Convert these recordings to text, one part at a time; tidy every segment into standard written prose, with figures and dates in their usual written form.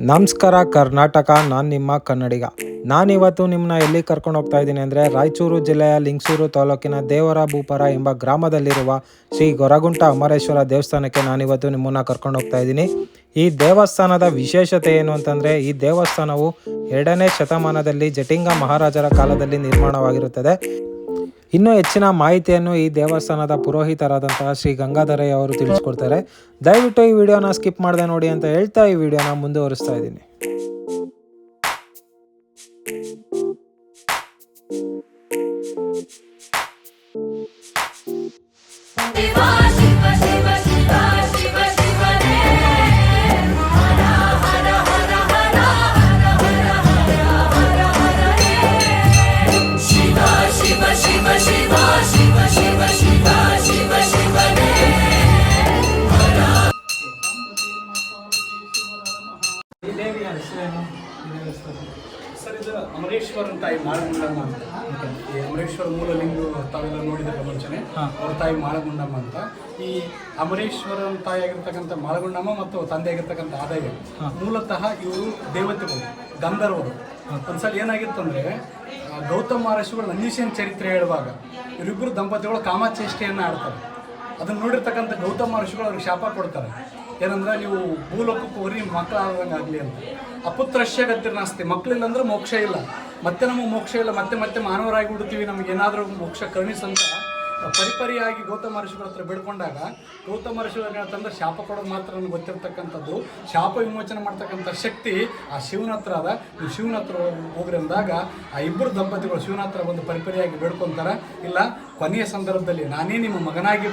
ನಮಸ್ಕಾರ ಕರ್ನಾಟಕ, ನಾನು ನಿಮ್ಮ ಕನ್ನಡಿಗ. ನಾನಿವತ್ತು ನಿಮ್ಮನ್ನ ಎಲ್ಲಿ ಕರ್ಕೊಂಡು ಹೋಗ್ತಾ ಇದ್ದೀನಿ ಅಂದರೆ ರಾಯಚೂರು ಜಿಲ್ಲೆಯ ಲಿಂಗಸೂರು ತಾಲೂಕಿನ ದೇವರ ಭೂಪರ ಎಂಬ ಗ್ರಾಮದಲ್ಲಿರುವ ಶ್ರೀ ಗೊರಗುಂಟ ಅಮರೇಶ್ವರ ದೇವಸ್ಥಾನಕ್ಕೆ ನಾನಿವತ್ತು ನಿಮ್ಮನ್ನು ಕರ್ಕೊಂಡು ಹೋಗ್ತಾ ಇದ್ದೀನಿ. ಈ ದೇವಸ್ಥಾನದ ವಿಶೇಷತೆ ಏನು ಅಂತಂದರೆ, ಈ ದೇವಸ್ಥಾನವು 2ನೇ ಶತಮಾನದಲ್ಲಿ ಜಟಿಂಗ ಮಹಾರಾಜರ ಕಾಲದಲ್ಲಿ ನಿರ್ಮಾಣವಾಗಿರುತ್ತದೆ. ಇನ್ನೂ ಹೆಚ್ಚಿನ ಮಾಹಿತಿಯನ್ನು ಈ ದೇವಸ್ಥಾನದ ಪುರೋಹಿತರಾದಂತಹ ಶ್ರೀ ಗಂಗಾಧರಯ್ಯ ಅವರು ತಿಳಿಸ್ಕೊಡ್ತಾರೆ. ದಯವಿಟ್ಟು ಈ ವಿಡಿಯೋನ ಸ್ಕಿಪ್ ಮಾಡದೆ ನೋಡಿ ಅಂತ ಹೇಳ್ತಾ ಈ ವಿಡಿಯೋನ ಮುಂದುವರಿಸ್ತಾ ಇದ್ದೀನಿ. ಸರ್, ಇದು ಅಮರೇಶ್ವರನ ತಾಯಿ ಮಾಳಗುಂಡಮ್ಮ ಅಂತ. ಈ ಅಮರೇಶ್ವರ ಮೂಲ ಲಿಂಗು ತಾವೆಲ್ಲ ನೋಡಿದ್ರೆ ಮುಂಚೆನೆ ಅವ್ರ ತಾಯಿ ಮಾಳಗುಂಡಮ್ಮ ಅಂತ. ಈ ಅಮರೇಶ್ವರನ ತಾಯಿ ಆಗಿರ್ತಕ್ಕಂಥ ಮಾಳಗುಂಡಮ್ಮ ಮತ್ತು ತಂದೆ ಆಗಿರ್ತಕ್ಕಂಥ ಆದಾಯ ಮೂಲತಃ ಇವರು ದೇವತೆಗಳು, ಗಂಧರ್ವರು. ಒಂದ್ಸಲ ಏನಾಗಿತ್ತಂದ್ರೆ, ಗೌತಮ ಮಹರ್ಷಿಗಳು ನಂದೀಶನ ಚರಿತ್ರೆ ಹೇಳುವಾಗ ಇವರಿಬ್ಬರು ದಂಪತಿಗಳು ಕಾಮಚೇಷ್ಟೆಯನ್ನು ಆಡ್ತಾರೆ. ಅದನ್ನು ನೋಡಿರ್ತಕ್ಕಂಥ ಗೌತಮ ಮಹರ್ಷಿಗಳು ಅವ್ರಿಗೆ ಶಾಪ ಕೊಡ್ತಾರೆ. ಏನಂದ್ರೆ, ನೀವು ಭೂಲೋಕಕ್ಕೆ ಹೋಗಿ ಮಕ್ಕಳಾದಂಗೆ ಆಗಲಿ ಅಂತ. ಅಪುತ್ರಶ್ಯ ಗತಿರ್ನಾಸ್ತಿ, ಮಕ್ಕಳಿಲ್ಲ ಅಂದ್ರೆ ಮೋಕ್ಷ ಇಲ್ಲ, ಮತ್ತೆ ನಮಗೆ ಮೋಕ್ಷ ಇಲ್ಲ, ಮತ್ತೆ ಮತ್ತೆ ಮಾನವರಾಗಿ ಬಿಡ್ತೀವಿ, ನಮಗೆ ಏನಾದರೂ ಮೋಕ್ಷ ಕರುಣಿಸಂತ ಪರಿಪರಿಯಾಗಿ ಗೌತಮ ಮಹರ್ಷಿಗಳ ಹತ್ರ ಬೇಡ್ಕೊಂಡಾಗ ಗೌತಮ ಮಹರ್ಷಿಗಳು ಹೇಳ್ತಂದ್ರೆ, ಶಾಪ ಕೊಡೋದು ಮಾತ್ರ ನನಗೆ ಗೊತ್ತಿರ್ತಕ್ಕಂಥದ್ದು, ಶಾಪ ವಿಮೋಚನೆ ಮಾಡ್ತಕ್ಕಂಥ ಶಕ್ತಿ ಆ ಶಿವನ ಹತ್ರ ಅದ, ನೀವು ಶಿವನ ಹತ್ರ ಹೋಗ್ರಿ ಅಂದಾಗ ಆ ಇಬ್ಬರು ದಂಪತಿಗಳು ಶಿವನ ಹತ್ರ ಬಂದು ಪರಿಪರಿಯಾಗಿ ಬೇಡ್ಕೊತಾರೆ. ಇಲ್ಲ, ಕೊನೆಯ ಸಂದರ್ಭದಲ್ಲಿ ನಾನೇ ನಿಮ್ಮ ಮಗನಾಗಿ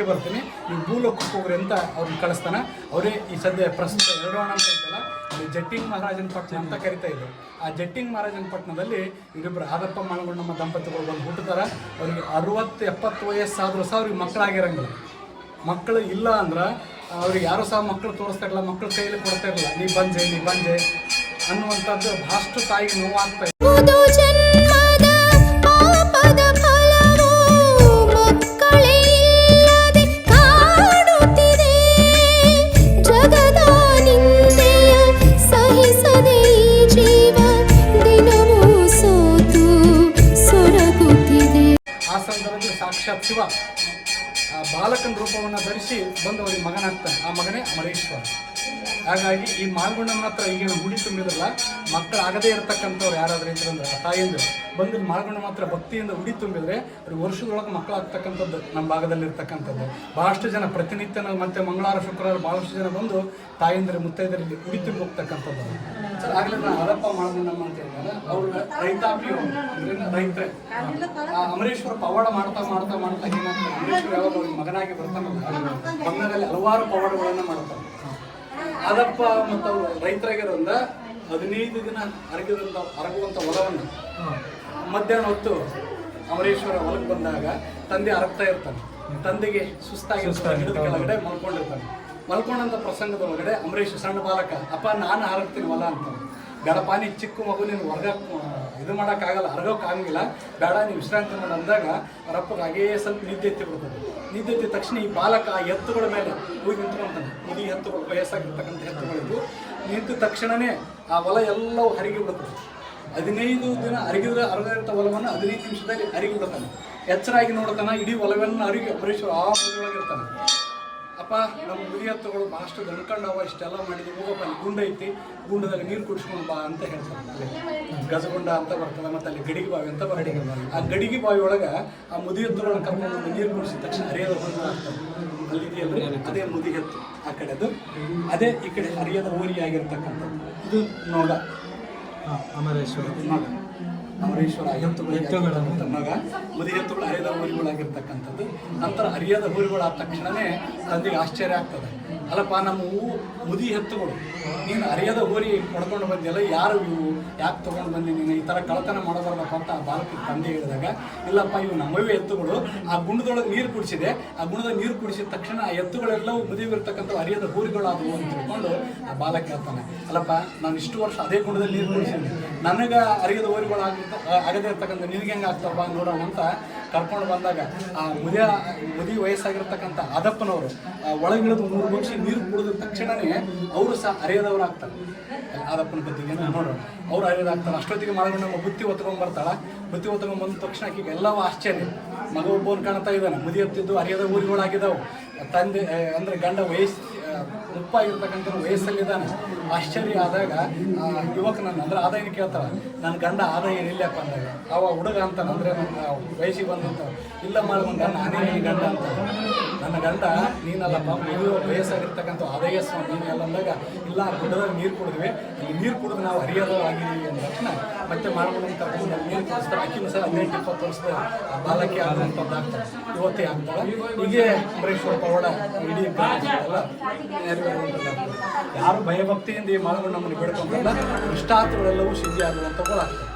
ಬರ್ತೀನಿ, ನೀವು ಭೂಲೋಕಕ್ಕೆ ಹೋಗ್ರಿ ಅಂತ ಅವ್ರನ್ನ ಕಳಿಸ್ತಾನೆ. ಅವರೇ ಈ ಸದ್ಯ ಪ್ರಸ್ತುತ ಎರಡೋಣ ಅಂತ ಐತಲ್ಲ, ಅಲ್ಲಿ ಜಟ್ಟಿಂಗ್ ಮಹಾರಾಜನ ಪಟ್ಟಣ ಅಂತ ಕರಿತಾ ಇದ್ರು. ಆ ಜಟ್ಟಿಂಗ್ ಮಹಾರಾಜನ ಪಟ್ಟಣದಲ್ಲಿ ಇವರಿಬ್ಬರು ಆದಪ್ಪ ಮಾಳಗುಂಡಮ್ಮ ದಂಪತಿಗಳು ಬಂದು ಹುಟ್ಟುತ್ತಾರೆ. ಅವ್ರಿಗೆ 60-70 ವಯಸ್ಸಾದರೂ ಸಹ ಅವ್ರಿಗೆ ಮಕ್ಕಳಾಗಿರಂಗಿಲ್ಲ. ಮಕ್ಕಳು ಇಲ್ಲ ಅಂದ್ರೆ ಅವ್ರಿಗೆ ಯಾರೂ ಸಹ ಮಕ್ಕಳು ತೋರಿಸ್ತಾ ಇರಲ್ಲ, ಮಕ್ಕಳು ಕೈಯಲ್ಲಿ ಕೊಡ್ತಾ ಇರಲ್ಲ. ನೀ ಬಂಜೆ ಅನ್ನುವಂಥದ್ದು ಭಾಳಷ್ಟು ತಾಯಿಗೆ ನೋವಾಗ್ತಾ ಇದೆ. ಸಾಕ್ಷಾತ್ ಶಿವ ಬಾಲಕನ ರೂಪವನ್ನು ಧರಿಸಿ ಬಂದು ಅವರಿಗೆ ಮಗನಾಗ್ತಾನೆ. ಆ ಮಗನೇ ಅಮರೇಶ್ವರ. ಹಾಗಾಗಿ ಈ ಮಾಳಗುಂಡಮ್ಮನ ಹತ್ರ ಈಗಿನ ಗುಡಿ ತುಂಬಿದ್ರಲ್ಲ, ಮಕ್ಕಳಾಗದೇ ಇರತಕ್ಕಂಥವ್ರು ಯಾರಾದರೂ ಇದ್ರಂದ್ರೆ ಆ ತಾಯಿಯಿಂದ ಬಂದು ಮಾಳಗುಂಡಮ್ಮ ಹತ್ರ ಭಕ್ತಿಯಿಂದ ಉಡಿ ತುಂಬಿದ್ರೆ ಅವ್ರಿಗೆ ವರ್ಷದೊಳಗೆ ಮಕ್ಕಳಾಗ್ತಕ್ಕಂಥದ್ದು ನಮ್ಮ ಭಾಗದಲ್ಲಿ ಇರ್ತಕ್ಕಂಥದ್ದು. ಭಾಳಷ್ಟು ಜನ ಪ್ರತಿನಿತ್ಯ ಮತ್ತೆ ಮಂಗಳವಾರ ಶುಕ್ರವಾರ ಭಾಳಷ್ಟು ಜನ ಬಂದು ತಾಯಿಂದ್ರೆ ಮುತ್ತೈದರಿಗೆ ಉಡಿ ತುಂಬಿ ಹೋಗ್ತಕ್ಕಂಥದ್ದು. ಆಗಲೇ ನಾನು ಆದಪ್ಪ ಮಾಳಗುಂಡಮ್ಮ ಅಂತ ಹೇಳಿದಾಗ ಅವ್ರ ರೈತಾಪಿ ರೈತರೇ ಅಮರೇಶ್ವರ ಪವಾಡ ಮಾಡ್ತಾ ಏನಾಗ್ತದೆ, ಅಮರೇಶ್ವರ ಯಾವಾಗ ಅವ್ರಿಗೆ ಮಗನಾಗಿ ಬರ್ತಾನಲ್ಲ, ಬಂದಲ್ಲಿ ಹಲವಾರು ಪವಾಡಗಳನ್ನು ಮಾಡ್ತಾರೆ. ಆದಪ್ಪ ಮತ್ತು ಅವರು ರೈತರಾಗಿರೋದ್ರಿಂದ 15 ದಿನ ಅರಗುವಂಥ ಹೊಲವನ್ನು ಮಧ್ಯಾಹ್ನ ಹೊತ್ತು ಅಮರೇಶ್ವರ ಹೊಲಕ್ಕೆ ಬಂದಾಗ ತಂದೆ ಅರಗ್ತಾ ಇರ್ತಾನೆ. ತಂದೆಗೆ ಸುಸ್ತಾಗಿರ್ತಾನೆ, ಗಿಡದ ಕೆಳಗಡೆ ಮಲ್ಕೊಂಡಂಥ ಪ್ರಸಂಗದೊಳಗಡೆ ಅಮರೇಶ್ ಸಣ್ಣ ಬಾಲಕ, ಅಪ್ಪ ನಾನು ಹರಗ್ತೀನಿ ಹೊಲ ಅಂತ. ಬೇಡಪ್ಪ, ನೀ ಚಿಕ್ಕ ಮಗು, ನೀನು ಹೊರಗ ಇದು ಮಾಡೋಕ್ಕಾಗಲ್ಲ, ಹರಗೋಕ್ಕಾಗಂಗಿಲ್ಲ, ಬೇಡ ನೀವು ವಿಶ್ರಾಂತಿ ಮಾಡಿ ಅಂದಾಗ ಅವರಪ್ಪಗೆ ಹಾಗೇ ಸ್ವಲ್ಪ ನಿದ್ದೆ ಎತ್ತಿಬಿಡ್ತದೆ. ನಿದ್ದೆ ಎತ್ತಿದ ತಕ್ಷಣ ಈ ಬಾಲಕ ಆ ಎತ್ತುಗಳ ಮೇಲೆ ಹೋಗಿ ನಿಂತ್ಕೊಂತಾನೆ. ಮುದಿ ಎತ್ತುಗಳು, ವಯಸ್ಸಾಗಿರ್ತಕ್ಕಂಥ ಎತ್ತುಗಳಿದ್ದು ನಿಂತ ತಕ್ಷಣವೇ ಆ ಹೊಲ ಎಲ್ಲವೂ ಹರಿಗಿ ಬಿಡುತ್ತದೆ. 15 ದಿನ ಅರಗಿದಂಥ ಹೊಲವನ್ನು 15 ನಿಮಿಷದಲ್ಲಿ ಹರಿಗಿ ಬಿಡ್ತಾನೆ. ಎಚ್ಚರಾಗಿ ನೋಡ್ತಾನೆ, ಇಡೀ ಹೊಲವನ್ನು ಅರಿಗಿ ಅಮರೇಶ್ವರ ಆ ಹೊಲೊಳಗಿರ್ತಾನೆ. ಅಪ್ಪ, ನಮ್ಮ ಮುದಿ ಹತ್ತುಗಳು ಭಾಳಷ್ಟು ದಣ್ಕೊಂಡವ, ಇಷ್ಟೆಲ್ಲ ಮಾಡಿದ್ವಿ, ಹೋಗಪ್ಪ ಅಲ್ಲಿ ಗುಂಡ ಐತಿ, ಗುಂಡದಲ್ಲಿ ನೀರು ಕುಡಿಸ್ಕೊಂಡು ಬಾ ಅಂತ ಹೇಳ್ತಾರೆ. ಗಜಗುಂಡ ಅಂತ ಬರ್ತದೆ, ಮತ್ತು ಅಲ್ಲಿ ಗಡಿಗೆ ಬಾವಿ ಅಂತ ಬರ್ತದೆ. ಆ ಗಡಿಗೆ ಬಾವಿ ಒಳಗೆ ಆ ಮುದಿ ಹತ್ತುಗಳನ್ನ ಕರ್ಕೊಂಡು ನೀರು ಕುಡಿಸಿದ ತಕ್ಷಣ ಹರಿಯದ ಹೋಗಿ ಆಗ್ತದೆ. ಅಲ್ಲಿದೆಯಲ್ರಿ, ಅದೇ ಮುದಿ ಹತ್ತು. ಆ ಕಡೆದು ಅದೇ ಈ ಕಡೆ ಹರಿಯದ ಹೋರಿ ಆಗಿರ್ತಕ್ಕಂಥದ್ದು. ಇದು ನೋಡ ಅಮರೇಶ್ವರ ಎತ್ತುಗಳು ಮಗ, ಮುದಿ ಎತ್ತುಗಳು ಹರಿಯದ ಹೋರಿಗಳಾಗಿರ್ತಕ್ಕಂಥದ್ದು. ನಂತರ ಹರಿಯದ ಹೋರಿಗಳಾದ ತಕ್ಷಣವೇ ತಂದೆಗೆ ಆಶ್ಚರ್ಯ ಆಗ್ತದೆ. ಅಲ್ಲಪ್ಪ, ನಮ್ಮ ಮುದಿ ಎತ್ತುಗಳು ನೀನು ಹರಿಯದ ಹೋರಿ ಪಡ್ಕೊಂಡು ಬಂದಿಲ್ಲ, ಯಾರು ಇವು, ಯಾಕೆ ತೊಗೊಂಡು ಬಂದಿ ನೀನು, ಈ ಥರ ಕಳತನ ಮಾಡೋದಲ್ಲಪ್ಪ ಅಂತ ಆ ಬಾಲಕಿ ತಂದೆ ಹೇಳಿದಾಗ, ಇಲ್ಲಪ್ಪ ಇವು ನಮ್ಮವೇ ಎತ್ತುಗಳು, ಆ ಗುಂಡದೊಳಗೆ ನೀರು ಕುಡಿಸಿದೆ, ಆ ಗುಣದಾಗ ನೀರು ಕುಡಿಸಿದ ತಕ್ಷಣ ಆ ಎತ್ತುಗಳೆಲ್ಲವೂ ಮುದಿವಿರ್ತಕ್ಕಂಥ ಹರಿಯದ ಹೋರಿಗಳಾದವು ಅಂತ ತಿಳ್ಕೊಂಡು ಆ ಬಾಲಕ ಹೇಳ್ತಾನೆ. ಅಲ್ಲಪ್ಪ, ನಾನು ಇಷ್ಟು ವರ್ಷ ಅದೇ ಗುಣದಲ್ಲಿ ನೀರು ಕುಡಿಸಿದ್ದೆ, ನನಗೆ ಹರಿಯದ ಹೋರಿಗಳಾಗಿ ಆಗದೇ ಇರ್ತಕ್ಕಂಥ ನಿನಗೆ ಹೆಂಗೆ ಆಗ್ತಾವ ಬಾ ನೋಡೋಣ ಅಂತ ಕರ್ಕೊಂಡು ಬಂದಾಗ ಆ ಮುದಿ ವಯಸ್ಸಾಗಿರ್ತಕ್ಕಂಥ ಅದಪ್ಪನವರು ಒಳಗಿಳಿದು 3 ಬಗ್ಸಿ ನೀರು ಕುಡಿದ ತಕ್ಷಣವೇ ಅವರು ಸಹ ಅರಿಯದವ್ರು ಆಗ್ತಾರೆ. ಅದಪ್ಪನ ಗದ್ದಿಗೆ ನೋಡೋಣ ಅವ್ರು ಅರಿಯೋದಾಗ್ತಾರೆ. ಅಷ್ಟೊತ್ತಿಗೆ ಮಾಲ್ಗುಂಡಮ್ಮ ಬುತ್ತಿ ಹೊತ್ಕೊಂಡ್ ಬರ್ತಾಳ. ಬುತ್ತಿ ಹೊತ್ಕೊಂಡ್ ಬಂದ ತಕ್ಷಣ ಆಕೆಗೆ ಎಲ್ಲವೂ ಆಶ್ಚರ್ಯ. ಮಗ ಒಬ್ಬವನು ಕಾಣ್ತಾ ಇದ್ದಾನೆ, ಮುದಿ ಹತ್ತಿದ್ದು ಅರಿಯದ ಊರುಗಳಾಗಿದ್ದಾವೆ. ತಂದೆ ಅಂದರೆ ಗಂಡ ಮುಪ್ಪಾಗಿರ್ತಕ್ಕಂಥ ವಯಸ್ಸಲ್ಲಿದ್ದಾನೆ. ಆಶ್ಚರ್ಯ ಆದಾಗ ಯುವಕ ಅಂದ್ರೆ ಆದಾಯ ಕೇಳ್ತಾಳ, ನನ್ನ ಗಂಡ ಆದಾಯ ಏನಿಲ್ಲಪ್ಪ ಅಂದಾಗ ಅವ ಹುಡುಗ ಅಂತಾನೆ, ಅಂದರೆ ನನ್ನ ವಯಸ್ಸಿಗೆ ಬಂದಂತ ಇಲ್ಲ ಮಾಡ್ಕೊಂಡ ನಾನೇ ನಿನ್ನ ಗಂಡ ಅಂತ. ನನ್ನ ಗಂಡ ನೀನಲ್ಲಪ್ಪ, ವಯಸ್ಸಾಗಿರ್ತಕ್ಕಂಥ ಆದಾಯ ಸ್ವಾಮಿ ನೀನು ಎಲ್ಲ ಅಂದಾಗ ಇಲ್ಲ ಗುಡ್ಡದಾಗ ನೀರು ಕುಡಿದ್ವಿ, ಇಲ್ಲಿ ನೀರು ಕುಡಿದು ನಾವು ಆಗಿದ್ದೀವಿ ಅಂದ ತಕ್ಷಣ ಮತ್ತೆ ಮಾಡ್ಕೊಂಡು ಕರ್ಕೊಂಡು ನೀರು ಕುಡಿಸ್ತಾರೆ. ಅಕ್ಕಿನ ಸಹ 18-20 ವರ್ಷದ ಬಾಲಕಿ ಆಗುವಂಥದ್ದು ಆಗ್ತಾರೆ, ಯುವತಿ ಆಗ್ತಾಳೆ. ಹೀಗೆ ಅಂಬರೀಶ್ವರ ಪವಾಡ ಇಡೀ ಎಲ್ಲ ಯಾರು ಭಯಭಕ್ತಿಯಿಂದ ಈ ಮಾಲ್ಗುಂಡಮ್ಮನ ಬೇಡ್ಕೊಂಡಲ್ಲ ಇಷ್ಟಾರ್ಥಗಳೆಲ್ಲವೂ ಸಿದ್ಧಿ ಆಗುವಂಥವುಗಳಾಗ್ತವೆ.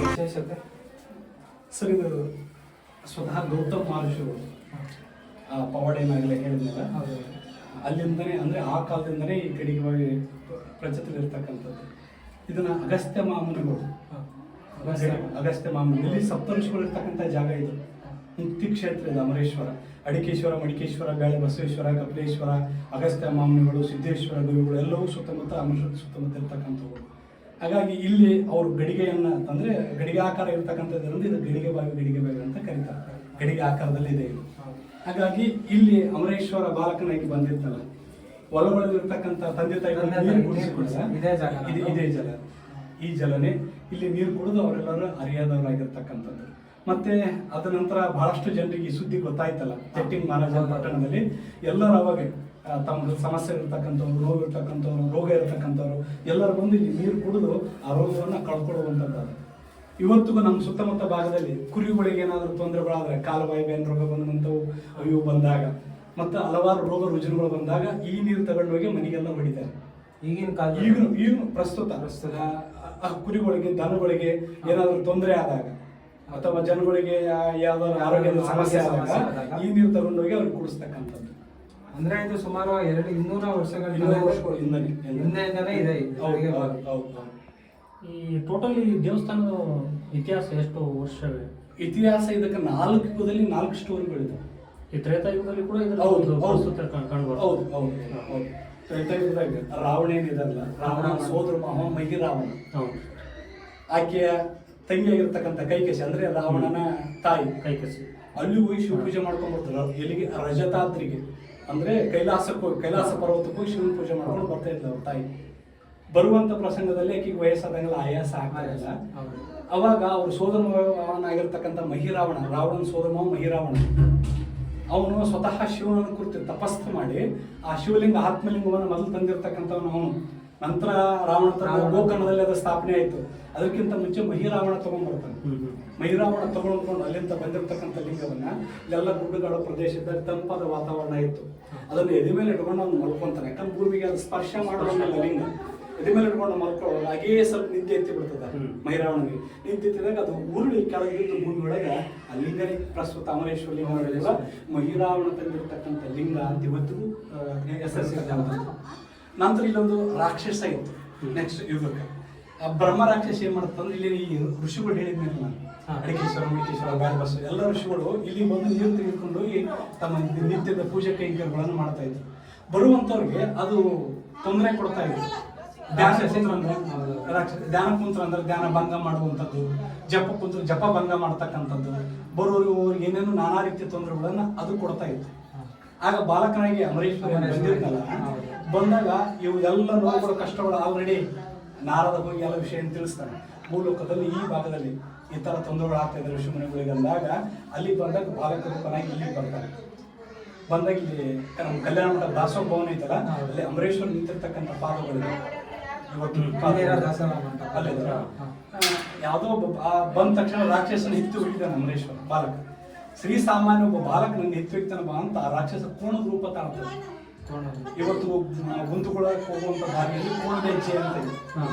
ವಿಶೇಷತೆ ಸರ್, ಇದು ಸ್ವತಃ ಗೌತಮ್ ಮಹರ್ಷಿಗಳು ಆ ಪವಾಡ ಏನಾಗಲಿ ಹೇಳಿದ್ನಲ್ಲ, ಅಲ್ಲಿಂದನೇ ಅಂದರೆ ಆ ಕಾಲದಿಂದನೇ ಈ ಕಡೆಗೆ ಪ್ರಚಲಿರ್ತಕ್ಕಂಥದ್ದು. ಇದನ್ನ ಅಗಸ್ತ್ಯ ಮಾಮುನಿಗಳು, ಅಗಸ್ತ್ಯ ಮಾಮುನಿ ಇಲ್ಲಿ ಸಪ್ತಋಷಿಗಳು ಇರ್ತಕ್ಕಂಥ ಜಾಗ ಇದು. ಮುಕ್ತಿ ಕ್ಷೇತ್ರ ಇದು ಅಮರೇಶ್ವರ, ಅಡಿಕೇಶ್ವರ, ಮಡಿಕೇಶ್ವರ, ಬೇಳೆ ಬಸವೇಶ್ವರ, ಕಪಿಲೇಶ್ವರ, ಅಗಸ್ತ್ಯ ಮಾಮುನಿಗಳು, ಸಿದ್ದೇಶ್ವರ ಗುರುಗಳು ಎಲ್ಲವೂ ಸುತ್ತಮುತ್ತ ಅಮರೇಶ್ವರ ಸುತ್ತಮುತ್ತ ಇರ್ತಕ್ಕಂಥವು. ಹಾಗಾಗಿ ಇಲ್ಲಿ ಅವರು ಗಡಿಗೆಯನ್ನು ಅಂದರೆ ಗಡಿಗೆ ಆಕಾರ ಇರ್ತಕ್ಕಂಥದ್ರಿಂದ ಇದು ಗಡಿಗೆ ಬಾವಿ ಅಂತ ಕರೀತಾರೆ. ಗಡಿಗೆ ಆಕಾರದಲ್ಲಿ ಇದೆ ಇದು. ಹಾಗಾಗಿ ಇಲ್ಲಿ ಅಮರೇಶ್ವರ ಬಾಲಕನಾಗಿ ಬಂದಿರ್ತಲ್ಲ, ಹೊಲಗಳಲ್ಲಿರ್ತಕ್ಕಂಥ ತಂದೆ ತಾಯಿ ಇದೇ ಜಲ, ಈ ಜಲನೇ ಇಲ್ಲಿ ನೀರು ಕುಡಿದು ಅವರೆಲ್ಲರೂ ಅರಿಯಾದವರಾಗಿರ್ತಕ್ಕಂಥದ್ದು. ಮತ್ತೆ ಅದ ನಂತರ ಬಹಳಷ್ಟು ಜನರಿಗೆ ಈ ಸುದ್ದಿ ಗೊತ್ತಾಯ್ತಲ್ಲ, ಚಟ್ಟಿಂಗ್ ಮಹಾರಾಜ ಪಟ್ಟಣದಲ್ಲಿ ಎಲ್ಲರೂ ಅವಾಗ ತಮ್ಮ ಸಮಸ್ಯೆ ಇರ್ತಕ್ಕಂಥವ್ರು, ನೋವು ಇರ್ತಕ್ಕಂಥವ್ರು, ರೋಗ ಇರ್ತಕ್ಕಂಥವ್ರು ಎಲ್ಲರೂ ಬಂದು ಇಲ್ಲಿ ನೀರು ಕುಡಿದು ಆ ರೋಗವನ್ನು ಕಳ್ಕೊಳ್ಳುವಂಥದ್ದು. ಇವತ್ತಿಗೂ ನಮ್ಮ ಸುತ್ತಮುತ್ತ ಭಾಗದಲ್ಲಿ ಕುರಿಗಳಿಗೆ ಏನಾದರೂ ತೊಂದರೆಗಳಾದರೆ, ಕಾಲುಬಾಯಿ ಬೇನ್ ರೋಗ ಬಂದಂಥವು ಇವು ಬಂದಾಗ, ಮತ್ತು ಹಲವಾರು ರೋಗ ರುಜಿನಗಳು ಬಂದಾಗ ಈ ನೀರು ತಗೊಂಡೋಗಿ ಮನೆಗೆಲ್ಲ ಹೊಡಿತಾರೆ. ಈಗಿನ ಪ್ರಸ್ತುತ ಕುರಿಗಳಿಗೆ, ದನಗಳಿಗೆ ಏನಾದರೂ ತೊಂದರೆ ಆದಾಗ ಅಥವಾ ಜನಗಳಿಗೆ ಯಾವ್ದಾದ್ರು ಆರೋಗ್ಯದ ಸಮಸ್ಯೆ ಆದಾಗ ಈ ನೀರು ತಗೊಂಡೋಗಿ ಅವ್ರಿಗೆ ಕುಡಿಸ್ತಕ್ಕಂಥದ್ದು. ಅಂದ್ರೆ ಇದು ಸುಮಾರು 200 ವರ್ಷಗಳ ಹಿಂದೆಯಿಂದನೇ ಇದೆ. ಈ ಟೋಟಲ್ ಈ ದೇವಸ್ಥಾನದ ಇತಿಹಾಸ ಎಷ್ಟು ವರ್ಷವೇ? ಇತಿಹಾಸ ಇದಕ್ಕೆ 4 ಯುಗದಲ್ಲಿ 4 ಸ್ಟೋರಿಗಳಿದೆ. ಈ ತ್ರೇತಾಯುಗದಲ್ಲಿ ಕೂಡ ತ್ರೇತಾಯುಗದಾಗ ರಾವಣ ಏನಿದಲ್ಲ, ರಾವಣ ಸೋದರ ಮಾವ ಮಹಿರಾವಣ, ಆಕೆಯ ತಂಗಿಯಾಗಿರ್ತಕ್ಕಂಥ ಕೈಕಸಿ ಅಂದ್ರೆ ರಾವಣನ ತಾಯಿ ಕೈಕಸಿ ಅಲ್ಲಿ ಹೋಗಿ ಶಿವ ಪೂಜೆ ಮಾಡ್ಕೊಂಡ್ ಬರ್ತಾರೆ. ಎಲ್ಲಿಗೆ? ರಜತಾದ್ರಿಗೆ, ಅಂದ್ರೆ ಕೈಲಾಸಕ್ಕೆ ಹೋಗಿ, ಕೈಲಾಸ ಪರ್ವತಕ್ಕೆ ಹೋಗಿ ಶಿವನ ಪೂಜೆ ಮಾಡ್ಕೊಂಡು ಬರ್ತಾ ಇದ್ದ ಅವ್ರ ತಾಯಿ. ಬರುವಂತ ಪ್ರಸಂಗದಲ್ಲಿ ಆಕೆಗೆ ವಯಸ್ಸಾದಂಗೆಲ್ಲ ಆಯಾಸ ಆಗ್ತಾಯಿಲ್ಲ. ಅವಾಗ ಅವ್ರ ಸೋದರ ಮಾವನಾಗಿರ್ತಕ್ಕಂಥ ಮಹಿರಾವಣ, ರಾವಣನ ಸೋದರ ಮಾವ ಮಹಿರಾವಣ, ಅವನು ಸ್ವತಃ ಶಿವನನ್ನು ಕುರಿತು ತಪಸ್ಸು ಮಾಡಿ ಆ ಶಿವಲಿಂಗ ಆತ್ಮಲಿಂಗವನ್ನು ಮೊದಲು ತಂದಿರ್ತಕ್ಕಂಥವನು ಅವನು. ನಂತರ ರಾವಣ ಗೋಕರ್ಣದಲ್ಲಿ ಅದು ಸ್ಥಾಪನೆ ಆಯಿತು. ಅದಕ್ಕಿಂತ ಮುಂಚೆ ಮಹಿರಾವಣ ತಗೊಂಡ್ಬರ್ತಾನೆ. ಮಹಿರಾವಣ ತಗೊಂಡ್ಕೊಂಡು ಅಲ್ಲಿಂದ ಬಂದಿರತಕ್ಕಂಥ ಲಿಂಗವನ್ನ ಇಲ್ಲೆಲ್ಲ ಗುಡ್ಡಗಾಡು ಪ್ರದೇಶದಲ್ಲಿ ತಂಪಾದ ವಾತಾವರಣ ಇತ್ತು. ಅದನ್ನು ಎದೆ ಮೇಲೆ ಇಟ್ಕೊಂಡು ಅವ್ನು ಮಲ್ಕೊಂತಾನೆ. ಯಾಕಂದ್ರೆ ಭೂಮಿಗೆ ಅದು ಸ್ಪರ್ಶ ಮಾಡೋದಿಲ್ಲ ಲಿಂಗ. ಎದೆ ಮೇಲೆ ಇಟ್ಕೊಂಡು ಮಲ್ಕೊಳ್ಳೋದು, ಹಾಗೇ ಸ್ವಲ್ಪ ನಿದ್ದೆ ಎತ್ತಿ ಬಿಡ್ತದ ಮಹಿರಾವಣಿಗೆ. ನಿದ್ದೆ ಎತ್ತಿದಾಗ ಅದು ಉರುಳಿ ಕೆಳಗಿದ್ದು ಭೂಮಿ ಒಳಗೆ ಆ ಲಿಂಗನೇ ಪ್ರಸ್ತುತ ಅಮರೇಶ್ವರ ಲಿಂಗ ಮಹಿರಾವಣ ತಂದಿರತಕ್ಕಂಥ ಲಿಂಗ ಅಂತ ಇವತ್ತಿಗೂ ಹೆಸರಿಸಿದ. ನಂತರ ಇಲ್ಲೊಂದು ರಾಕ್ಷಸ ಇತ್ತು ನೆಕ್ಸ್ಟ್ ಯುಗಕ್ಕೆ. ಆ ಬ್ರಹ್ಮ ರಾಕ್ಷಸ ಏನ್ ಮಾಡುತ್ತಂದ್ರೆ, ಇಲ್ಲಿ ಈ ಋಷಿಗಳು ಹೇಳಿದ್ಮೇಲೆ ನಾನು ಅಡಿಕೇಶ್ವರ, ಮಡಿಕೇಶ್ವರ, ಬ್ಯಾಡಬಸ ಎಲ್ಲ ಋಷಿಗಳು ಇಲ್ಲಿ ಬಂದು ನೀರು ತೆಗೆದುಕೊಂಡು ಹೋಗಿ ತಮ್ಮ ನಿತ್ಯದ ಪೂಜೆ ಕೈಂಕರ್ಯಗಳನ್ನು ಮಾಡ್ತಾ ಇದ್ರು. ಬರುವಂತವ್ರಿಗೆ ಅದು ತೊಂದರೆ ಕೊಡ್ತಾ ಇದ್ರು. ಧ್ಯಾನ ಕುಂತ್ರ ಅಂದ್ರೆ ಧ್ಯಾನ ಭಂಗ ಮಾಡುವಂಥದ್ದು, ಜಪ ಭಂಗ ಮಾಡ್ತಕ್ಕಂಥದ್ದು, ಬರೋರಿಗೆ ಏನೇನು ನಾನಾ ರೀತಿಯ ತೊಂದರೆಗಳನ್ನ ಅದು ಕೊಡ್ತಾ ಇತ್ತು. ಆಗ ಬಾಲಕನಾಗಿ ಅಮರೇಶ್ವರ ಬಂದಿರ್ತಲ್ಲ, ಬಂದಾಗ ಇವು ಎಲ್ಲ ನೋವುಗಳ ಕಷ್ಟಗಳು ಆಲ್ರೆಡಿ ನಾರದ ಹೋಗಿ ಎಲ್ಲ ವಿಷಯ ತಿಳಿಸ್ತಾನೆ. ಭೂಲೋಕದಲ್ಲಿ ಈ ಭಾಗದಲ್ಲಿ ಈ ತರ ತೊಂದರೆಗಳು ಆಗ್ತಾ ಇದ್ದಾರೆ ಋಷಿಮುನಿಗಳಿಗೆ ಅಂದಾಗ ಅಲ್ಲಿ ಬಂದಾಗ ಬಾಲಕ ರೂಪನಾಗಿ ಇಲ್ಲಿ ಬರ್ತಾರೆ. ಬಂದಾಗ ಇಲ್ಲಿ ನಮ್ಮ ಕಲ್ಯಾಣ ಮಠ ದಾಸೋಹ ಭವನ ಐತಲ್ಲ, ಅಲ್ಲಿ ಅಮರೇಶ್ವರ ನಿಂತಿರ್ತಕ್ಕಂಥ ಪಾದಗಳಿದೆ. ಇವತ್ತು ಅಲ್ಲೇ ಯಾವುದೋ ಬಂದ ತಕ್ಷಣ ರಾಕ್ಷಸನ ಎತ್ತಿ ಹೋಗಿದ್ದಾನೆ ಅಮರೇಶ್ವರ ಬಾಲಕ. ಶ್ರೀ ಸಾಮಾನ್ಯ ಒಬ್ಬ ಬಾಲಕ ನನ್ನ ಎತ್ತಿ ಹೋಗ್ತಾನಪ್ಪ ಅಂತ ಆ ರಾಕ್ಷಸ ಕೋಣದ ರೂಪ ತಾಳ್ತದೆ. ಇವತ್ತು ಗುಂತುಕೊಳಕ್ಕೆ ಹೋಗುವಂಥ ದಾರಿಯಲ್ಲಿ ಕೋಣದ ಹೆಜ್ಜೆ ಅಂತ ಇದೆ.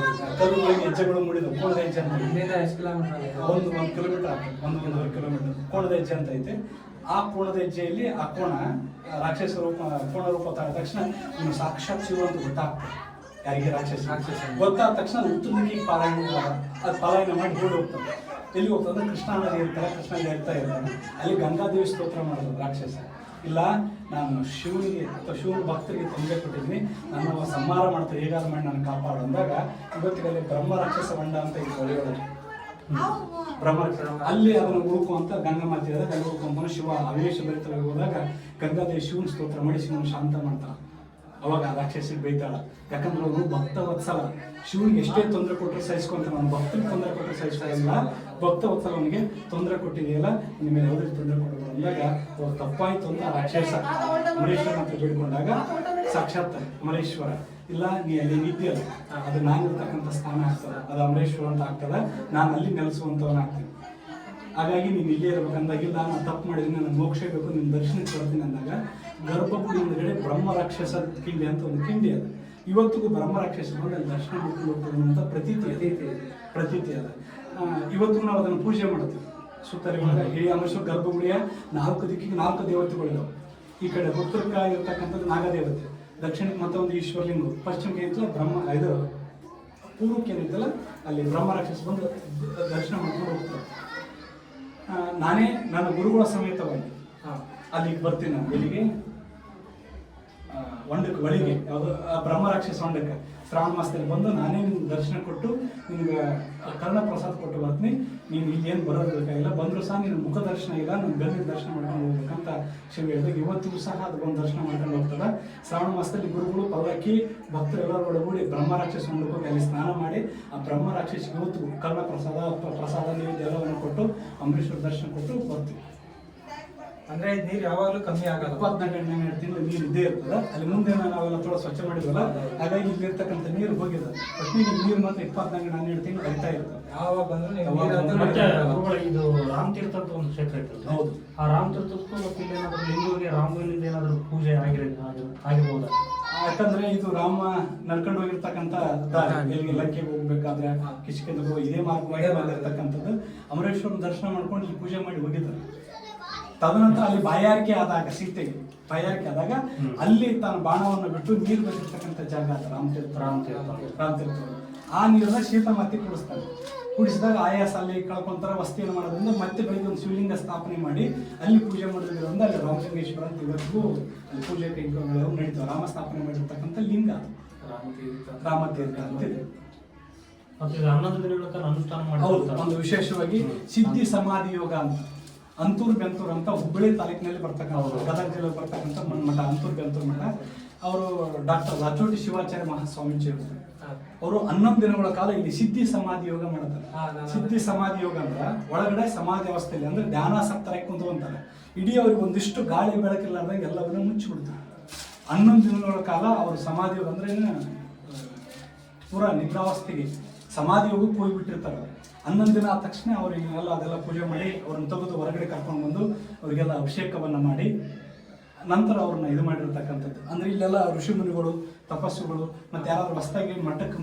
ಕಲ್ಲುಗಳಿಗೆ ಹೆಜ್ಜೆಗಳು ಮೂಡಿದ ಕೋಣದ ಹೆಜ್ಜೆ ಅಂತ ಒಂದು ಕಿಲೋಮೀಟರ್ ಆಗ್ತದೆ, ಒಂದೂವರೆ ಕಿಲೋಮೀಟರ್ ಕೋಣದ ಹೆಜ್ಜೆ ಅಂತ ಐತೆ. ಆ ಕೋಣದ ಹೆಜ್ಜೆಯಲ್ಲಿ ಆ ಕೋಣ ರಾಕ್ಷಸ ರೂಪ ಕೋಣ ರೂಪ ತಾಳಿದ ತಕ್ಷಣ ಇನ್ನು ಸಾಕ್ಷಾತ್ ಶಿವ ಅಂತ ಗೊತ್ತಾಗ್ತದೆ. ಯಾರಿಗೆ ರಾಕ್ಷಸ ಗೊತ್ತಾದ ತಕ್ಷಣ ಉತ್ತರ ದಿಕ್ಕಿಗೆ ಪಲಾಯನ ಮಾಡಿ ಓಡಿ ಹೋಗ್ತದೆ. ಎಲ್ಲಿ ಹೋಗ್ತದೆ? ಕೃಷ್ಣ ನದಿ ಇರ್ತಾರೆ, ಕೃಷ್ಣ ಹೇಳ್ತಾ ಇರ್ತಾನೆ. ಅಲ್ಲಿ ಗಂಗಾದೇವಿ ಸ್ತೋತ್ರ ಮಾಡೋದು ರಾಕ್ಷಸ. ಇಲ್ಲ, ನಾನು ಶಿವನಿಗೆ ಅಥವಾ ಶಿವನ ಭಕ್ತರಿಗೆ ತೊಂದರೆ ಕೊಟ್ಟಿದ್ದೀನಿ, ನಾನು ಸಂಹಾರ ಮಾಡ್ತಾರೆ, ಹೇಗಾದ್ರು ಮಾಡಿ ನಾನು ಕಾಪಾಡು ಅಂದಾಗ ಇವತ್ತಿಗೆ ಬ್ರಹ್ಮ ರಾಕ್ಷಸ ಹೊಂಡ ಅಂತ ಇದೆ ಹೊಳೆಯೊಳಗೆ. ಬ್ರಹ್ಮ ಅಲ್ಲಿ ಅದನ್ನು ಹುಡುಕುವಂತ ಗಂಗಾಮಾತೆ ಇರೋದು. ಅಲ್ಲಿ ಹುಡುಕೊಂಬನು ಶಿವ ಅವೇಶ ಭರಿತವಾಗಿ ಹೋದಾಗ ಗಂಗಾದೇವಿ ಶಿವನ ಸ್ತೋತ್ರ ಮಾಡಿ ಶಿವನ ಶಾಂತ ಮಾಡ್ತಾಳ. ಅವಾಗ ರಾಕ್ಷಸಿಗೆ ಬೈತಾಳ. ಯಾಕಂದ್ರೆ ಅವನು ಭಕ್ತ ವತ್ಸಲ, ಶಿವನಿಗೆ ಎಷ್ಟೇ ತೊಂದರೆ ಕೊಟ್ಟರೆ ಸಹಿಸ್ಕೊಂತಾನೆ. ಅವನು ಭಕ್ತನಿಗೆ ತೊಂದರೆ ಕೊಟ್ಟರೆ ಸಹಿಸ್ಕೊಳ್ಳಲ್ಲ. ಭಕ್ತ ವತ್ಸಲ ಅವನಿಗೆ ತೊಂದರೆ ಕೊಟ್ಟಿದೆಯಲ್ಲ, ನಿಮಗೆ ಯಾವುದೇ ತೊಂದರೆ ಕೊಟ್ಟರು ಅಂದಾಗ ಅವಾಗ ತಪ್ಪಾಯ್ತು ಅಂತ ರಾಕ್ಷಸ ಅಮರೇಶ್ವರ ಅಂತ ಬೇಡಿಕೊಂಡಾಗ ಸಾಕ್ಷಾತ್ ಅಮರೇಶ್ವರ ಇಲ್ಲ, ನೀ ಅಲ್ಲಿ ನಿದ್ಯಲ್ಲ, ಅದು ನಾನಿರ್ತಕ್ಕಂಥ ಸ್ಥಾನ ಆಗ್ತದೆ, ಅದು ಅಮರೇಶ್ವರ ಅಂತ ಆಗ್ತದೆ, ನಾನು ಅಲ್ಲಿ ನೆಲೆಸುವಂಥವನಾಗ್ತೀನಿ. ಹಾಗಾಗಿ ನೀನು ಇಲ್ಲೇ ಇರ್ಬೇಕಂದಾಗಿಲ್ಲ, ನಾನು ತಪ್ಪು ಮಾಡಿದ್ದೀನಿ, ನಾನು ಮೋಕ್ಷ ಬೇಕು, ನಿನ್ನ ದರ್ಶನಕ್ಕೆ ಬರ್ತೀನಿ ಅಂದಾಗ ಗರ್ಭಗುಡಿ ಹಿಂದ್ಗಡೆ ಬ್ರಹ್ಮ ರಾಕ್ಷಸ ಕಿಂಡಿ ಅಂತ ಒಂದು ಕಿಂಡಿ ಅದು. ಇವತ್ತಿಗೂ ಬ್ರಹ್ಮ ರಾಕ್ಷಸ ಬಂದು ಅಲ್ಲಿ ದರ್ಶನ ಮಾಡ್ಕೊಂಡು ಹೋಗ್ತದೆ ಅಂತ ಪ್ರತೀತಿ ಅದ. ಇವತ್ತಿಗೂ ನಾವು ಅದನ್ನು ಪೂಜೆ ಮಾಡ್ತೀವಿ. ಸುತ್ತಲೇ ಹಿರಿಯ ಅಮರೇಶ್ವರ ಗರ್ಭಗುಡಿಯ 4 ದಿಕ್ಕಿಗೆ 4 ದೇವತೆಗಳಿದಾವೆ. ಈ ಕಡೆ ಉತ್ತರಕ್ಕೆ ಇರ್ತಕ್ಕಂಥದ್ದು ನಾಗದೇವತೆ, ದಕ್ಷಿಣಕ್ಕೆ ಮತ್ತೊಂದು ಈಶ್ವರಲಿಂಗ, ಪಶ್ಚಿಮಕ್ಕೆ ಇರ್ತಲ್ಲ ಇದು ಪೂರ್ವಕ್ಕೆ ಏನಿತ್ತಲ್ಲ ಅಲ್ಲಿ ಬ್ರಹ್ಮ ರಾಕ್ಷಸ ಬಂದು ದರ್ಶನ ಮಾಡ್ಕೊಂಡು ಹೋಗ್ತಾರೆ. ನಾನೇ ನನ್ನ ಗುರುಗಳ ಸಮೇತವಾಗಿ ಅಲ್ಲಿಗೆ ಬರ್ತೀನಿ. ನಾನು ಎಲ್ಲಿಗೆ? ಹೊಂಡಕ್ಕೆ ಬಳಿಗೆ, ಯಾವುದು ಬ್ರಹ್ಮ ರಾಕ್ಷಸ ಹೊಂಡಕ್ಕೆ ಶ್ರಾವಣ ಮಾಸದಲ್ಲಿ ಬಂದು ನಾನೇ ನಿಮ್ಗೆ ದರ್ಶನ ಕೊಟ್ಟು ನಿಮ್ಗೆ ಕರ್ಣ ಪ್ರಸಾದ ಕೊಟ್ಟು ಬರ್ತೀನಿ. ನೀನು ಇಲ್ಲೇನು ಬರೋದು ಬೇಕಾಗಿಲ್ಲ, ಬಂದರೂ ಸಹ ನಿನ್ನ ಮುಖ ದರ್ಶನ ಇಲ್ಲ, ನನ್ನ ಬೆನ್ನಿನ ದರ್ಶನ ಮಾಡ್ಕೊಂಡು ಹೋಗ್ಬೇಕಂತ ಶಿವ ಹೇಳಿದಾಗ ಇವತ್ತಿಗೂ ಸಹ ಅದು ಬಂದು ದರ್ಶನ ಮಾಡ್ಕೊಂಡು ಹೋಗ್ತದೆ. ಶ್ರಾವಣ ಮಾಸದಲ್ಲಿ ಗುರುಗಳು ಪಲ್ಲಕ್ಕಿ ಭಕ್ತರು ಎಲ್ಲರೂ ಒಳಗೂಡಿ ಬ್ರಹ್ಮ ರಾಕ್ಷಸ ಹೊಂಡಕ್ಕೆ ಹೋಗಿ ಅಲ್ಲಿ ಸ್ನಾನ ಮಾಡಿ ಆ ಬ್ರಹ್ಮ ರಾಕ್ಷಸ ಇವತ್ತಿಗೂ ಕರ್ಣ ಪ್ರಸಾದ ನೀವು ಎಲ್ಲವನ್ನು ಕೊಟ್ಟು ಅಂಬರೀಶ್ವರ ದರ್ಶನ ಕೊಟ್ಟು ಬರ್ತೀವಿ. ಅಂದ್ರೆ ನೀರು ಯಾವಾಗಲೂ ಕಮ್ಮಿ ಆಗಲ್ಲ. 24 ತಿಂಗಳು ನೀರು ಇದ್ದೇ ಇರ್ತದೆ. ಅಲ್ಲಿ ಮುಂದೆ ನಾವೆಲ್ಲ ಥೋड़ा ಸ್ವಚ್ಛ ಮಾಡಿದ್ವಲ್ಲ, ಹಾಗಾಗಿ ಇಲ್ಲಿರ್ತಕ್ಕಂಥ ನೀರು ಹೋಗಿದೆ. ಒಟ್ಟಿಗೆ ನೀರು ಮಾತ್ರ 24 ತಿಂಗಳು ಹರಿತಾ ಇರ್ತದೆ. ಯಾವಾಗ ಬಂದ್ರೆ ಇದು ರಾಮತೀರ್ಥ ಅಂತ ಒಂದು ಕ್ಷೇತ್ರ ಇರ್ತದೆ. ಹೌದು. ಆ ರಾಮತೀರ್ಥಕ್ಕೂ ಮತ್ತು ಇಲ್ಲೇನಾದ್ರೂ ಲಿಂಗುವಿಗೆ ರಾಮಲಿಂಗದಿಂದ ಏನಾದರೂ ಪೂಜೆ ಆಗಿರ್ಬೋದಾ? ಯಾಕಂದ್ರೆ ಇದು ರಾಮ ನಡ್ಕೊಂಡು ಹೋಗಿರ್ತಕ್ಕಂಥ ದಾರಿ. ಎಲ್ಲಿಗೆ ಲಂಕೆಗೆ ಹೋಗ್ಬೇಕಾದ್ರೆ ಕಿಷ್ಕಿಂದ ಇದೇ ಮಾರ್ಗವಾಗಿ ಬಂದಿರ್ತಕ್ಕಂಥದ್ದು. ಅಮರೇಶ್ವರನ ದರ್ಶನ ಮಾಡ್ಕೊಂಡು ಇಲ್ಲಿ ಪೂಜೆ ಮಾಡಿ ಹೋಗಿದ್ದಾರೆ. ತದನಂತರ ಅಲ್ಲಿ ಬಾಯಾರಿಕೆ ಆದಾಗ, ಸೀತೆಗೆ ಬಾಯಾರಿಕೆ ಆದಾಗ ಅಲ್ಲಿ ತಾನು ಬಾಣವನ್ನು ಬಿಟ್ಟು ನೀರು ಬಂದಿರ್ತಕ್ಕಂಥ ಜಾಗ ಅದು ರಾಮತೀರ್ಥ. ಆ ನೀರನ್ನ ಸೀತಾಮಾತೆ ಕುಡಿಸ್ತಾರೆ. ಕುಡಿಸಿದಾಗ ಆಯಾಸ ಅಲ್ಲಿ ಕಳ್ಕೊಂತಾರ, ವಸ್ತಿಯನ್ನು ಮಾಡೋದ್ರಿಂದ ಮತ್ತೆ ಬೆಳಿಗ್ಗೆ ಒಂದು ಶಿವಲಿಂಗ ಸ್ಥಾಪನೆ ಮಾಡಿ ಅಲ್ಲಿ ಪೂಜೆ ಮಾಡೋದ್ರಿಂದ ಅಲ್ಲಿ ರಾಮಲಿಂಗೇಶ್ವರ ಅಂತ ಇವತ್ತಿಗೂ ಅಲ್ಲಿ ಪೂಜೆ ಕೈಗಳು ನಡೀತಾವೆ. ರಾಮ ಸ್ಥಾಪನೆ ಮಾಡಿರ್ತಕ್ಕಂಥ ಲಿಂಗ ರಾಮತೀರ್ಥ ಅಂತಿದೆ. ಮತ್ತೆ 11 ದಿನಗಳ ಕಾಲ ಅನುಷ್ಠಾನ ಮಾಡಿ ಒಂದು ವಿಶೇಷವಾಗಿ ಸಿದ್ಧಿ ಸಮಾಧಿ ಯೋಗ ಅಂತ ಅಂತೂರ್ ಬೆಂತೂರ್ ಅಂತ ಹುಬ್ಬಳ್ಳಿ ತಾಲೂಕಿನಲ್ಲಿ ಬರ್ತಕ್ಕಂಥ, ಗದಗ ಜಿಲ್ಲೆ ಬರ್ತಕ್ಕಂಥ ಮಠ ಅಂತೂರ್ ಬೆಂತೂರ್ ಮಠ. ಅವರು ಡಾಕ್ಟರ್ ರಾಚೋಟಿ ಶಿವಾಚಾರ್ಯ ಮಹಾಸ್ವಾಮೀಜಿ ಅವರು 11 ದಿನಗಳ ಕಾಲ ಇಲ್ಲಿ ಸಿದ್ಧಿ ಸಮಾಧಿ ಯೋಗ ಮಾಡ್ತಾರೆ. ಸಿದ್ಧಿ ಸಮಾಧಿ ಯೋಗ ಅಂದ್ರೆ ಒಳಗಡೆ ಸಮಾಧಿ ಅವಸ್ಥೆಯಲ್ಲಿ ಅಂದ್ರೆ ಧ್ಯಾನಾಸಕ್ತರಾಗಿ ಕುಂತ್ಕೊಂತಾರೆ. ಇಡೀ ಅವ್ರಿಗೆ ಒಂದಿಷ್ಟು ಗಾಳಿ ಬೆಳಕಿಲ್ಲಾರ್ದಂಗೆ ಎಲ್ಲವನ್ನೂ ಮುಚ್ಚಿಬಿಡ್ತಾರೆ. 11 ದಿನಗಳ ಕಾಲ ಅವರು ಸಮಾಧಿ ಯೋಗ ಅಂದ್ರೆ ಪೂರಾ ನಿದ್ರಾವಸ್ಥೆಗೆ ಸಮಾಧಿ ಯೋಗಕ್ಕೆ ಹೋಗಿಬಿಟ್ಟಿರ್ತಾರೆ. 11 ದಿನ ಆದ ತಕ್ಷಣ ಅವರಿಗೆಲ್ಲ ಅದೆಲ್ಲ ಪೂಜೆ ಮಾಡಿ ಅವ್ರನ್ನ ತೆಗೆದು ಹೊರಗಡೆ ಕರ್ಕೊಂಡು ಬಂದು ಅವರಿಗೆಲ್ಲ ಅಭಿಷೇಕವನ್ನು ಮಾಡಿ ನಂತರ ಅವ್ರನ್ನ ಇದು ಮಾಡಿರ್ತಕ್ಕಂಥದ್ದು. ಅಂದ್ರೆ ಇಲ್ಲೆಲ್ಲ ಋಷಿ ಮುನಿಗಳು, ತಪಸ್ಸುಗಳು, ಮತ್ತೆ ಯಾರಾದ್ರೂ ಹೊಸದಾಗಿ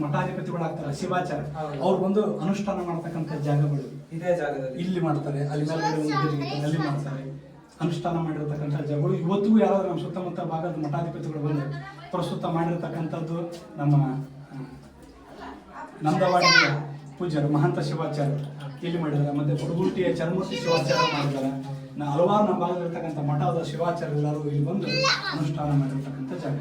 ಮಠಾಧಿಪತಿಗಳಾಗ್ತಾರೆ, ಶಿವಾಚಾರ್ಯ, ಅವ್ರು ಬಂದು ಅನುಷ್ಠಾನ ಮಾಡ್ತಕ್ಕಂಥ ಜಾಗಗಳು ಇದೇ ಜಾಗದಲ್ಲಿ ಇಲ್ಲಿ ಮಾಡ್ತಾರೆ. ಅಲ್ಲಿ ಮೇಲ್ಗಡೆ ಒಂದು ಅಲ್ಲಿ ಮಾಡ್ತಾರೆ ಅನುಷ್ಠಾನ ಮಾಡಿರ್ತಕ್ಕಂಥ ಜಾಗಗಳು. ಇವತ್ತಿಗೂ ಯಾರಾದ್ರೂ ನಮ್ಮ ಸುತ್ತಮುತ್ತ ಭಾಗದ ಮಠಾಧಿಪತಿಗಳು ಬಂದು ಪ್ರಸ್ತುತ ಮಾಡಿರ್ತಕ್ಕಂಥದ್ದು ನಮ್ಮ ನಂದವಾಡಿಯ ಪೂಜ್ಯರು ಮಹಂತ ಶಿವಾಚಾರ್ಯ ಇಲ್ಲಿ ಮಾಡಿದ್ದಾರೆ. ಮತ್ತೆ ಹುಡುಗುಟ್ಟಿಯ ಚರ್ಮೂರ್ತಿ ಶಿವಾಚಾರ್ಯ ಮಾಡಿದ್ದಾರೆ. ಹಲವಾರು ನಮ್ಮ ಭಾಗದಲ್ಲಿರ್ತಕ್ಕಂಥ ಮಠದ ಶಿವಾಚಾರ್ಯ ಎಲ್ಲರೂ ಇಲ್ಲಿ ಬಂದು ಅನುಷ್ಠಾನ ಮಾಡಿರ್ತಕ್ಕಂಥ ಜಾಗ.